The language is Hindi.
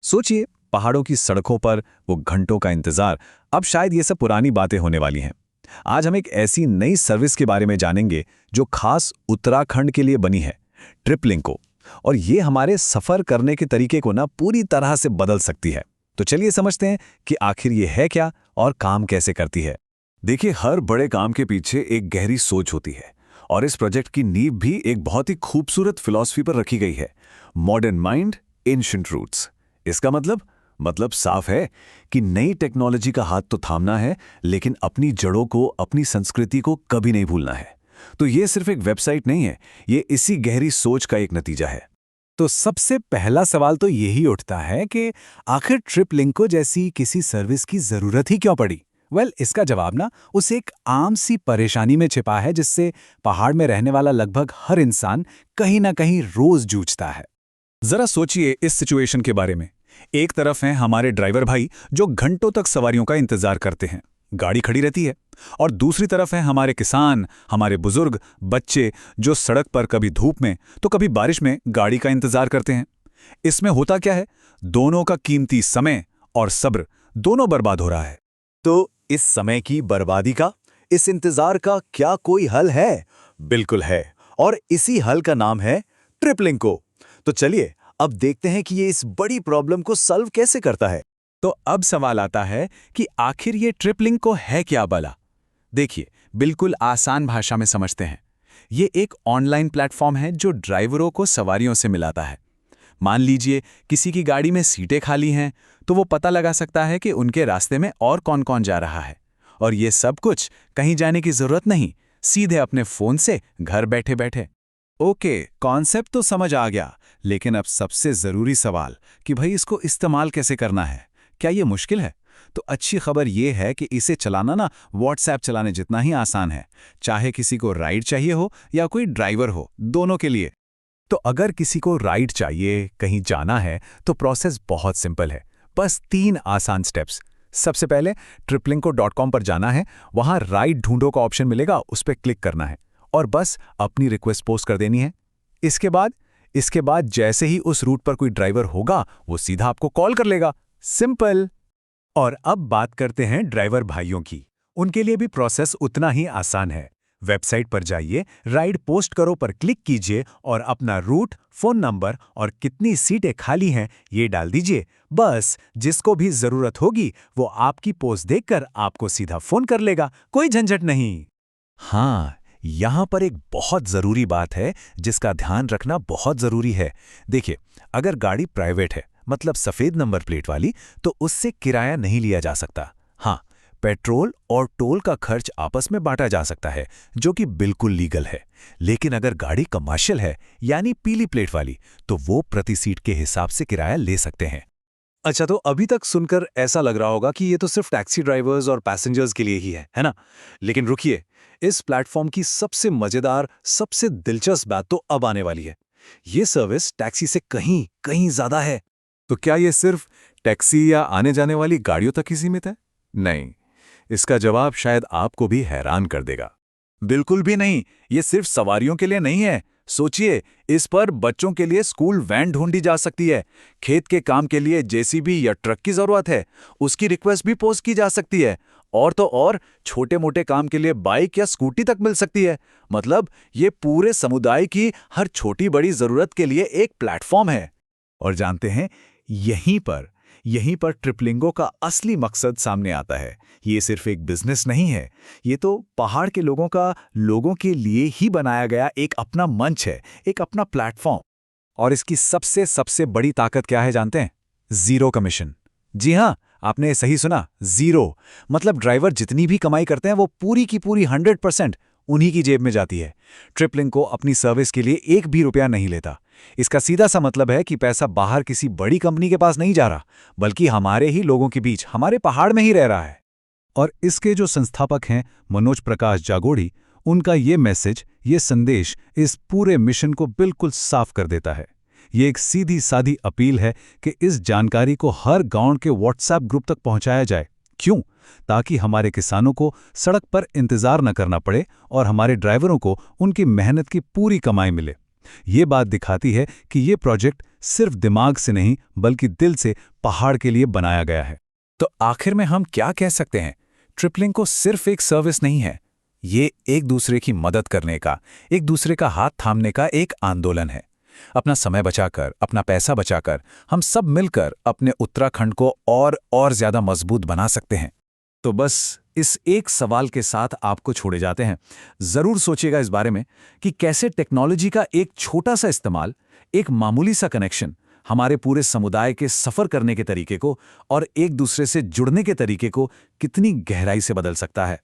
सोचिए, पहाड़ों की सड़कों पर वो घंटों का इंतजार, अब शायद ये सब पुरानी बातें होने वाली हैं। आज हम एक ऐसी नई सर्विस के बारे में जानेंगे जो खास उत्तराखंड के लिए बनी है, ट्रिपलिंको। और ये हमारे सफ़र करने के तरीके को ना पूरी तरह से बदल सकती है। तो चलिए समझते हैं कि आखिर ये है क्या और काम कैसे करती है। देखिए, हर बड़े काम के पीछे एक गहरी सोच होती है और इस प्रोजेक्ट की नींव भी एक बहुत ही खूबसूरत फिलॉसफी पर रखी गई है, मॉडर्न माइंड, एंशिएंट रूट्स। इसका मतलब साफ है कि नई टेक्नोलॉजी का हाथ तो थामना है, लेकिन अपनी जड़ों को, अपनी संस्कृति को कभी नहीं भूलना है। तो ये सिर्फ एक वेबसाइट नहीं है, ये इसी गहरी सोच का एक नतीजा है। तो सबसे पहला सवाल तो यही उठता है कि आखिर ट्रिपलिंको जैसी किसी सर्विस की जरूरत ही क्यों पड़ी? इसका जवाब ना उस एक आम सी परेशानी में छिपा है जिससे पहाड़ में रहने वाला लगभग हर इंसान कहीं ना कहीं रोज जूझता है। जरा सोचिए इस सिचुएशन के बारे में। एक तरफ हैं हमारे ड्राइवर भाई जो घंटों तक सवारियों का इंतजार करते हैं, गाड़ी खड़ी रहती है। और दूसरी तरफ हैं हमारे किसान, हमारे बुजुर्ग, बच्चे जो सड़क पर कभी धूप में तो कभी बारिश में गाड़ी का इंतजार करते हैं। इसमें होता क्या है, दोनों का कीमती समय और सब्र दोनों बर्बाद हो रहा है। तो इस समय की बर्बादी का, इस इंतजार का क्या कोई हल है? बिल्कुल है, और इसी हल का नाम है ट्रिपलिंको। तो चलिए अब देखते हैं कि ये इस बड़ी प्रॉब्लम को सॉल्व कैसे करता है। तो अब सवाल आता है कि आखिर ये ट्रिपलिंको है क्या भला? देखिए, बिल्कुल आसान भाषा में समझते हैं। ये एक ऑनलाइन प्लेटफॉर्म है जो ड्राइवरों को सवारियों से मिलाता है। मान लीजिए किसी की गाड़ी में सीटें खाली हैं, तो वो पता लगा सकता है कि उनके रास्ते में और कौन कौन जा रहा है। और ये सब कुछ कहीं जाने की जरूरत नहीं, सीधे अपने फोन से घर बैठे बैठे। ओके, कॉन्सेप्ट तो समझ आ गया, लेकिन अब सबसे जरूरी सवाल कि भाई इसको इस्तेमाल कैसे करना है? क्या ये मुश्किल है? तो अच्छी खबर ये है कि इसे चलाना ना व्हाट्सएप चलाने जितना ही आसान है, चाहे किसी को राइड चाहिए हो या कोई ड्राइवर हो, दोनों के लिए। तो अगर किसी को राइड चाहिए, कहीं जाना है, तो प्रोसेस बहुत सिंपल है, बस 3 आसान स्टेप्स। सबसे पहले triplinko.com पर जाना है, वहां राइड ढूंढो का ऑप्शन मिलेगा, उस पर क्लिक करना है और बस अपनी रिक्वेस्ट पोस्ट कर देनी है। इसके बाद जैसे ही उस रूट पर कोई ड्राइवर होगा, वो सीधा आपको कॉल कर लेगा। सिंपल। और अब बात करते हैं ड्राइवर भाइयों की। उनके लिए भी प्रोसेस उतना ही आसान है। वेबसाइट पर जाइए, राइड पोस्ट करो पर क्लिक कीजिए और अपना रूट, फोन नंबर और कितनी सीटें खाली हैं ये डाल दीजिए। बस जिसको भी जरूरत होगी वो आपकी पोस्ट देखकर आपको सीधा फोन कर लेगा, कोई झंझट नहीं। हाँ, यहाँ पर एक बहुत ज़रूरी बात है जिसका ध्यान रखना बहुत ज़रूरी है। देखिए, अगर गाड़ी प्राइवेट है, मतलब सफ़ेद नंबर प्लेट वाली, तो उससे किराया नहीं लिया जा सकता। हाँ, पेट्रोल और टोल का खर्च आपस में बांटा जा सकता है, जो कि बिल्कुल लीगल है। लेकिन अगर गाड़ी कमर्शियल है, यानी पीली प्लेट वाली, तो वो प्रति सीट के हिसाब से किराया ले सकते हैं। अच्छा, तो अभी तक सुनकर ऐसा लग रहा होगा कि ये तो सिर्फ टैक्सी ड्राइवर्स और पैसेंजर्स के लिए ही है ना? लेकिन रुकिए, इस प्लेटफॉर्म की सबसे मजेदार, सबसे दिलचस्प बात तो अब आने वाली है। ये सर्विस टैक्सी से कहीं कहीं ज्यादा है। तो क्या ये सिर्फ टैक्सी या आने जाने वाली गाड़ियों तक ही सीमित है? नहीं, इसका जवाब शायद आपको भी हैरान कर देगा। बिल्कुल भी नहीं, ये सिर्फ सवारियों के लिए नहीं है। सोचिए, इस पर बच्चों के लिए स्कूल वैन ढूंढी जा सकती है, खेत के काम के लिए जेसीबी या ट्रक की जरूरत है, उसकी रिक्वेस्ट भी पोस्ट की जा सकती है, और तो और छोटे मोटे काम के लिए बाइक या स्कूटी तक मिल सकती है। मतलब ये पूरे समुदाय की हर छोटी बड़ी जरूरत के लिए एक प्लेटफॉर्म है। और जानते हैं, यहीं पर ट्रिपलिंको का असली मकसद सामने आता है। ये सिर्फ एक बिजनेस नहीं है, ये तो पहाड़ के लोगों के लिए ही बनाया गया एक अपना मंच है, एक अपना प्लेटफॉर्म। और इसकी सबसे बड़ी ताकत क्या है जानते हैं? Zero commission. जी हाँ, आपने सही सुना, जीरो। मतलब ड्राइवर जितनी भी कमाई करते हैं वो पूरी की पूरी 100% उन्हीं की जेब में जाती है। ट्रिपलिंको अपनी सर्विस के लिए एक भी रुपया नहीं लेता। इसका सीधा सा मतलब है कि पैसा बाहर किसी बड़ी कंपनी के पास नहीं जा रहा, बल्कि हमारे ही लोगों के बीच, हमारे पहाड़ में ही रह रहा है। और इसके जो संस्थापक हैं, मनोज प्रकाश जागोड़ी, उनका ये मैसेज, ये संदेश इस पूरे मिशन को बिल्कुल साफ कर देता है। ये एक सीधी सादी अपील है कि इस जानकारी को हर गांव के व्हाट्सएप ग्रुप तक पहुंचाया जाए। क्यों? ताकि हमारे किसानों को सड़क पर इंतजार न करना पड़े और हमारे ड्राइवरों को उनकी मेहनत की पूरी कमाई मिले। ये बात दिखाती है कि ये प्रोजेक्ट सिर्फ दिमाग से नहीं बल्कि दिल से पहाड़ के लिए बनाया गया है। तो आखिर में हम क्या कह सकते हैं? ट्रिपलिंक को सिर्फ एक सर्विस नहीं है, ये एक दूसरे की मदद करने का, एक दूसरे का हाथ थामने का एक आंदोलन है। अपना समय बचाकर, अपना पैसा बचाकर हम सब मिलकर अपने उत्तराखंड को और ज्यादा मजबूत बना सकते हैं। तो बस इस एक सवाल के साथ आपको छोड़े जाते हैं। जरूर सोचिएगा इस बारे में कि कैसे टेक्नोलॉजी का एक छोटा सा इस्तेमाल, एक मामूली सा कनेक्शन हमारे पूरे समुदाय के सफर करने के तरीके को और एक दूसरे से जुड़ने के तरीके को कितनी गहराई से बदल सकता है।